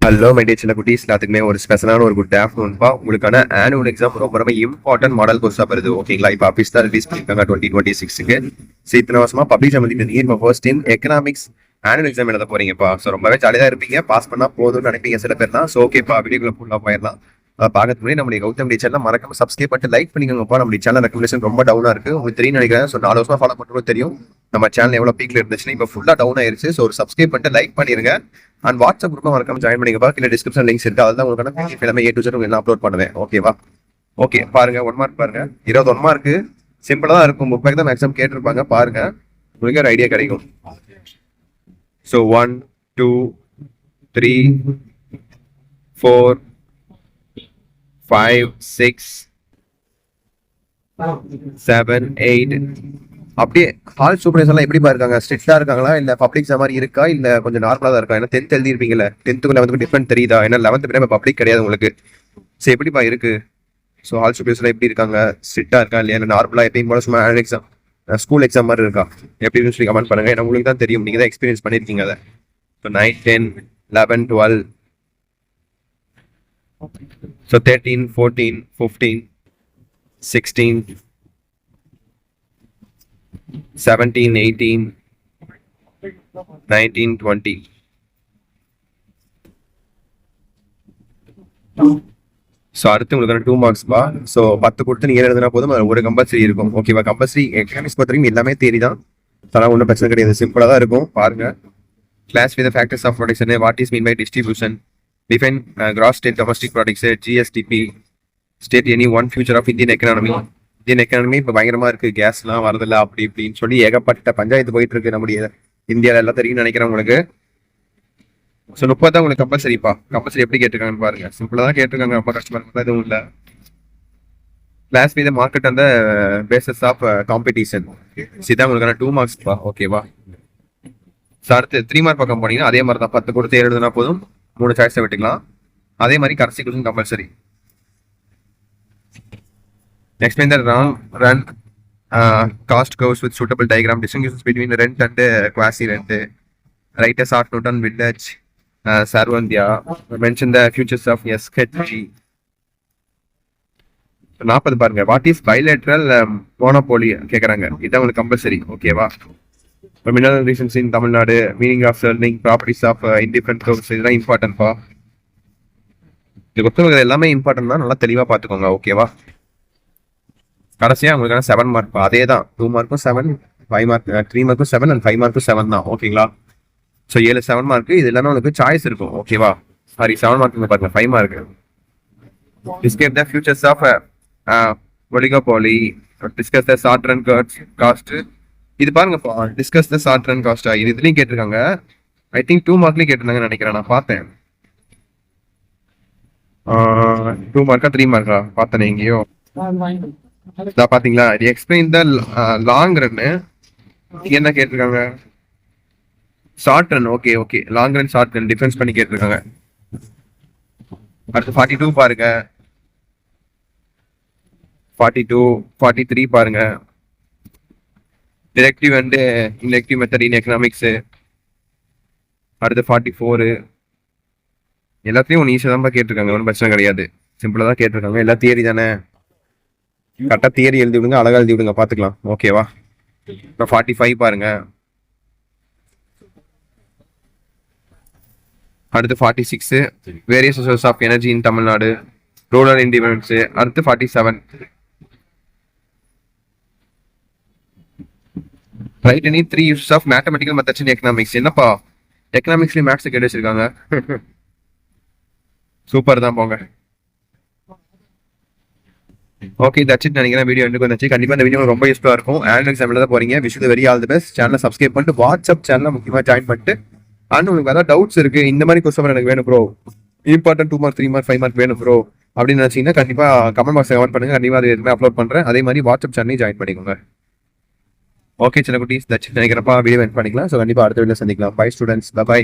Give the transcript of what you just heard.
Hello my day சின்ன குட்டீஸ் எல்லாத்துக்குமே ஒரு ஸ்பெஷலான ஒரு குட் ஆஃப்டர்நூன்பா. உங்களுக்கான ஆனுவல் எக்ஸாம் ரொம்ப ரொம்ப இம்பார்ட்டன்ட் மாடல் கோர்ஸாக வருது. ஓகேங்களா? இப்போ ஆஃபீஸ் தான் ரிலீஸ் பண்ணியிருக்காங்க 2026க்கு. ஸோ இத்தனை வருஷமா பப்ளிக் சம்பந்திக்கு இப்போ first time economics annual exam எழுத போறீங்கப்பா. ஸோ ரொம்பவே ஜாலியாக இருப்பீங்க. பாஸ் பண்ணா போதும்னு நினைப்பீங்க சில பேர் தான். ஸோ ஓகேப்பா, வீடியோக்குள்ள ஃபுல்லாக போயிடலாம். பார்க்கறதுக்கு முன்னாடி நம்மளுடைய கௌதம் டி சேனல் மறக்காம சப்ஸ்கிரைப் பண்ணிட்டு லைக் பண்ணிக்கோங்கப்பா. நம்மளுடைய சேனல் ரெக்கமெண்டேஷன் ரொம்ப டவுனா இருக்கு, உங்களுக்கு தெரியும் நினைக்கிறேன். ஸோ 4 வருஷமா ஃபாலோ பண்ணுறது தெரியும் நம்ம சேனல் எவ்வளோ பீக்ல இருந்துச்சுன்னு. இப்போ ஃபுல்லாக டவுன் ஆயிருச்சு. ஸோ ஒரு சப்ஸ்கிரைப் பண்ணிட்டு லைக் பண்ணிருங்க. அண்ட் வாட்ஸ்அப் குரூப் மறக்காம ஜாயின் பண்ணிக்கப்பா. கீழே டிஸ்கிரிப்ஷன் லிங்க்ஸ் இருக்கு. அதுதான் உங்களுக்கு எல்லாமே A to Z உங்களுக்கு அப்லோட் பண்ணுவேன். ஓகேவா? ஓகே, பாருங்க 1 மார்க் பாருங்க. 21 மார்க்கு சிம்பிளா தான் இருக்கும். புக் பேக் தான் மேக்ஸிமம் கேட்டிருப்பாங்க. பாருங்க, உங்களுக்கு ஒரு ஐடியா கிடைக்கும். ஸோ 1 2 3 4 5 6 7 8 அப்படியே ஹால் சூப்பர்வைசர் எல்லாம் எப்படி இருக்காங்க? ஸ்ட்ரிக்டா இருக்காங்களா, இல்ல பப்ளிக் மாதிரி இருக்கா, இல்ல கொஞ்சம் நார்மலா தான் இருக்கா? ஏன்னா 10th எழுதிருப்பீங்கல்ல, 10th 11th டிஃபரெண்ட் தெரியுதா? ஏன்னா 11th பிறகு பப்ளிக் கிடையாது உங்களுக்கு. ஸோ எப்படிப்பா இருக்கு? ஸோ ஹால் சூப்பர்வைசர் எப்படி இருக்காங்க? ஸ்ட்ரிக்டா இருக்கா இல்லையா, இல்லை நார்மலா எப்பயும் போல சும்மா எக்ஸாம் ஸ்கூல் எக்ஸாம் மாதிரி இருக்கா? எப்படின்னு சொல்லி கமெண்ட் பண்ணுங்க. ஏன்னா உங்களுக்கு தான் தெரியும், நீங்க தான் எக்ஸ்பீரியன்ஸ் பண்ணிருக்கீங்க அதை. ஸோ 9 10 11 12 ஸோ 13 14 15 16 17 18 19 20 ஸோ அடுத்து உங்களுக்கு 2 மார்க்ஸ்பா. ஸோ 10 கொடுத்து நீங்க எழுதுனா போதும், ஒரு கம்பல்சரி இருக்கும். ஓகேவா? கம்பல்சரி எக்கனாமிக்ஸ் பொறுத்த வரைக்கும் எல்லாமே தேரி தான். அதெல்லாம் ஒன்றும் பிரச்சனை கிடையாது, சிம்பிளா தான் இருக்கும். பாருங்க, class with factors of production, what is mean by distribution, define gross state domestic products, GSDP, state any one future of Indian economy. Indian economy இப்போ பயங்கரமா இருக்கு, கேஸ்லாம் வரதில்ல அப்படி இப்படின்னு சொல்லி ஏகப்பட்ட பஞ்சாயத்து போயிட்டு இருக்கு நம்முடைய இந்தியாவில். எல்லாம் தெரியும் நினைக்கிறேன் உங்களுக்கு. ஸோ 30 தான் உங்களுக்கு கம்பல்சரிப்பா. கம்பல்சரி எப்படி கேட்டிருக்காங்கன்னு பாருங்க. சிம்பிளா தான் கேட்டிருக்காங்க, ரொம்ப கஷ்டமா இருந்தால் எதுவும் இல்லை. கிளாஸ் வித் மார்க்கெட் அந்த பேசஸ் ஆஃப் காம்படிஷன், இதுதான் உங்களுக்கான 2 மார்க்ஸ்ப்பா. ஓகேவா? ஸோ அடுத்து 3 மார்க் பக்கம் போனீங்கன்னா அதே மாதிரி தான், 10 கொடுத்து எழுதுனா போதும், 3 சாய்ஸை விட்டுக்கலாம். அதே மாதிரி கடைசி கொடுத்து compulsory. Explain the run cost curves with suitable diagram. Distinguishes between rent and quasi rent. Write a short note on village Sarvandia. Mention the futures of SHG. 40 பாருங்க. வாட் இஸ் பைலேட்ரல் மோனோபோலி கேட்குறாங்க. இதான் உங்களுக்கு compulsory. ஓகேவா? Mineral regions in Tamil Nadu, meaning of churning, properties of indifferent curves, இதெல்லாம் இம்பார்ட்டன்ட்பா. இது புத்தகம் எல்லாமே இம்பார்ட்டன்ட் தான், நல்லா தெளிவாக பார்த்துக்கோங்க. ஓகேவா? கடைசியா உங்களுக்கான 7 மார்க். அதே தான், 2 மார்க்கும் 7, 5 மார்க், 3 மார்க்கும் 7 அண்ட் 5 மார்க்கும் 7 தான். ஓகேங்களா? So 7 mark. இது எல்லாமே உங்களுக்கு சாய்ஸ் இருக்கும். ஓகேவா? சாரி, 7 மார்க் பாருங்க, 5 mark. Discuss the features of oligopoly, discuss the short run cost. இது பாருங்க, டிஸ்கஸ் த ஷார்ட் ரன் காஸ்டா, இது இதுலயும் கேட்டிருக்காங்க. ஐ திங்க் 2 மார்க்லயும் கேட்டிருந்தாங்கன்னு நினைக்கிறேன், நான் பார்த்தேன். 2 மார்க்கா 3 மார்க்கா பார்த்தேன் எங்கேயோ. பாத்தீங்களா? Explain the long run. என்ன கேட்டிருக்காங்க? Short run. Okay okay, long run short run difference பண்ணி கேட்டிருக்காங்க. அடுத்து 42 பாருங்க, 42 43 பாருங்க. Deductive and inductive method in economics. அடுத்து 44. எல்லாத்தையும் ஒன்று ஈஸியாக தான் கேட்டிருக்காங்க, ஒன்றும் பிரச்சனை கிடையாது, சிம்பிளா தான் கேட்டிருக்காங்க. எல்லாம் தியரி தானே, கரெக்டாக தியரி எழுதி விடுங்க, அழகா எழுதி விடுங்க, பார்த்துக்கலாம். ஓகேவா? இப்போ 45 பாருங்க. அடுத்து 46, various source of energy in Tamil Nadu, rural independence. அடுத்து 47, write any 3 uses of mathematical methods in economics. என்னப்பா எக்கனாமிக்ஸ்லயும் மேத்ஸ் கேட்டு வச்சிருக்காங்க. சூப்பர் தான், போங்க. ஓகே, தட்ஸ் இட் நினைக்கிறேன். வீடியோ எனக்கு வந்துச்சு. கண்டிப்பா இந்த வீடியோ ரொம்ப யூஸ்ஃபுல்லா இருக்கும். ஆனுவல் எக்ஸாம்ல தான் போறீங்க. Wish you very all the best. சேனலை சப்ஸ்கிரைப் பண்ணிட்டு வாட்ஸ்அப் சேனலை முக்கியமா ஜாயின் பண்ணிட்டு, அண்ட் உங்களுக்கு ஏதாவது டவுட்ஸ் இருக்கு, இந்த மாதிரி கொஸ்டின் எனக்கு வேணும் bro, important 2 mark 3 mark 5 mark வேணும் ப்ரோ அப்படின்னு நினைச்சீங்கன்னா கண்டிப்பா கமெண்ட் பாக்ஸ் கமெண்ட் பண்ணுங்க. கண்டிப்பா அது எதுவுமே அப்லோட் பண்றேன். அதே மாதிரி வாட்ஸ்அப் சேனலையும் ஜாயின் பண்ணிக்கோங்க. ஓகே சின்ன குட்டீஸ், தட்ஸ் இட் நினைக்கிறப்பா. வீடியோ எண்ட் பண்ணிக்கலாம். ஸோ கண்டிப்பா அடுத்த வீடியோ சந்திக்கலாம். Bye students, by.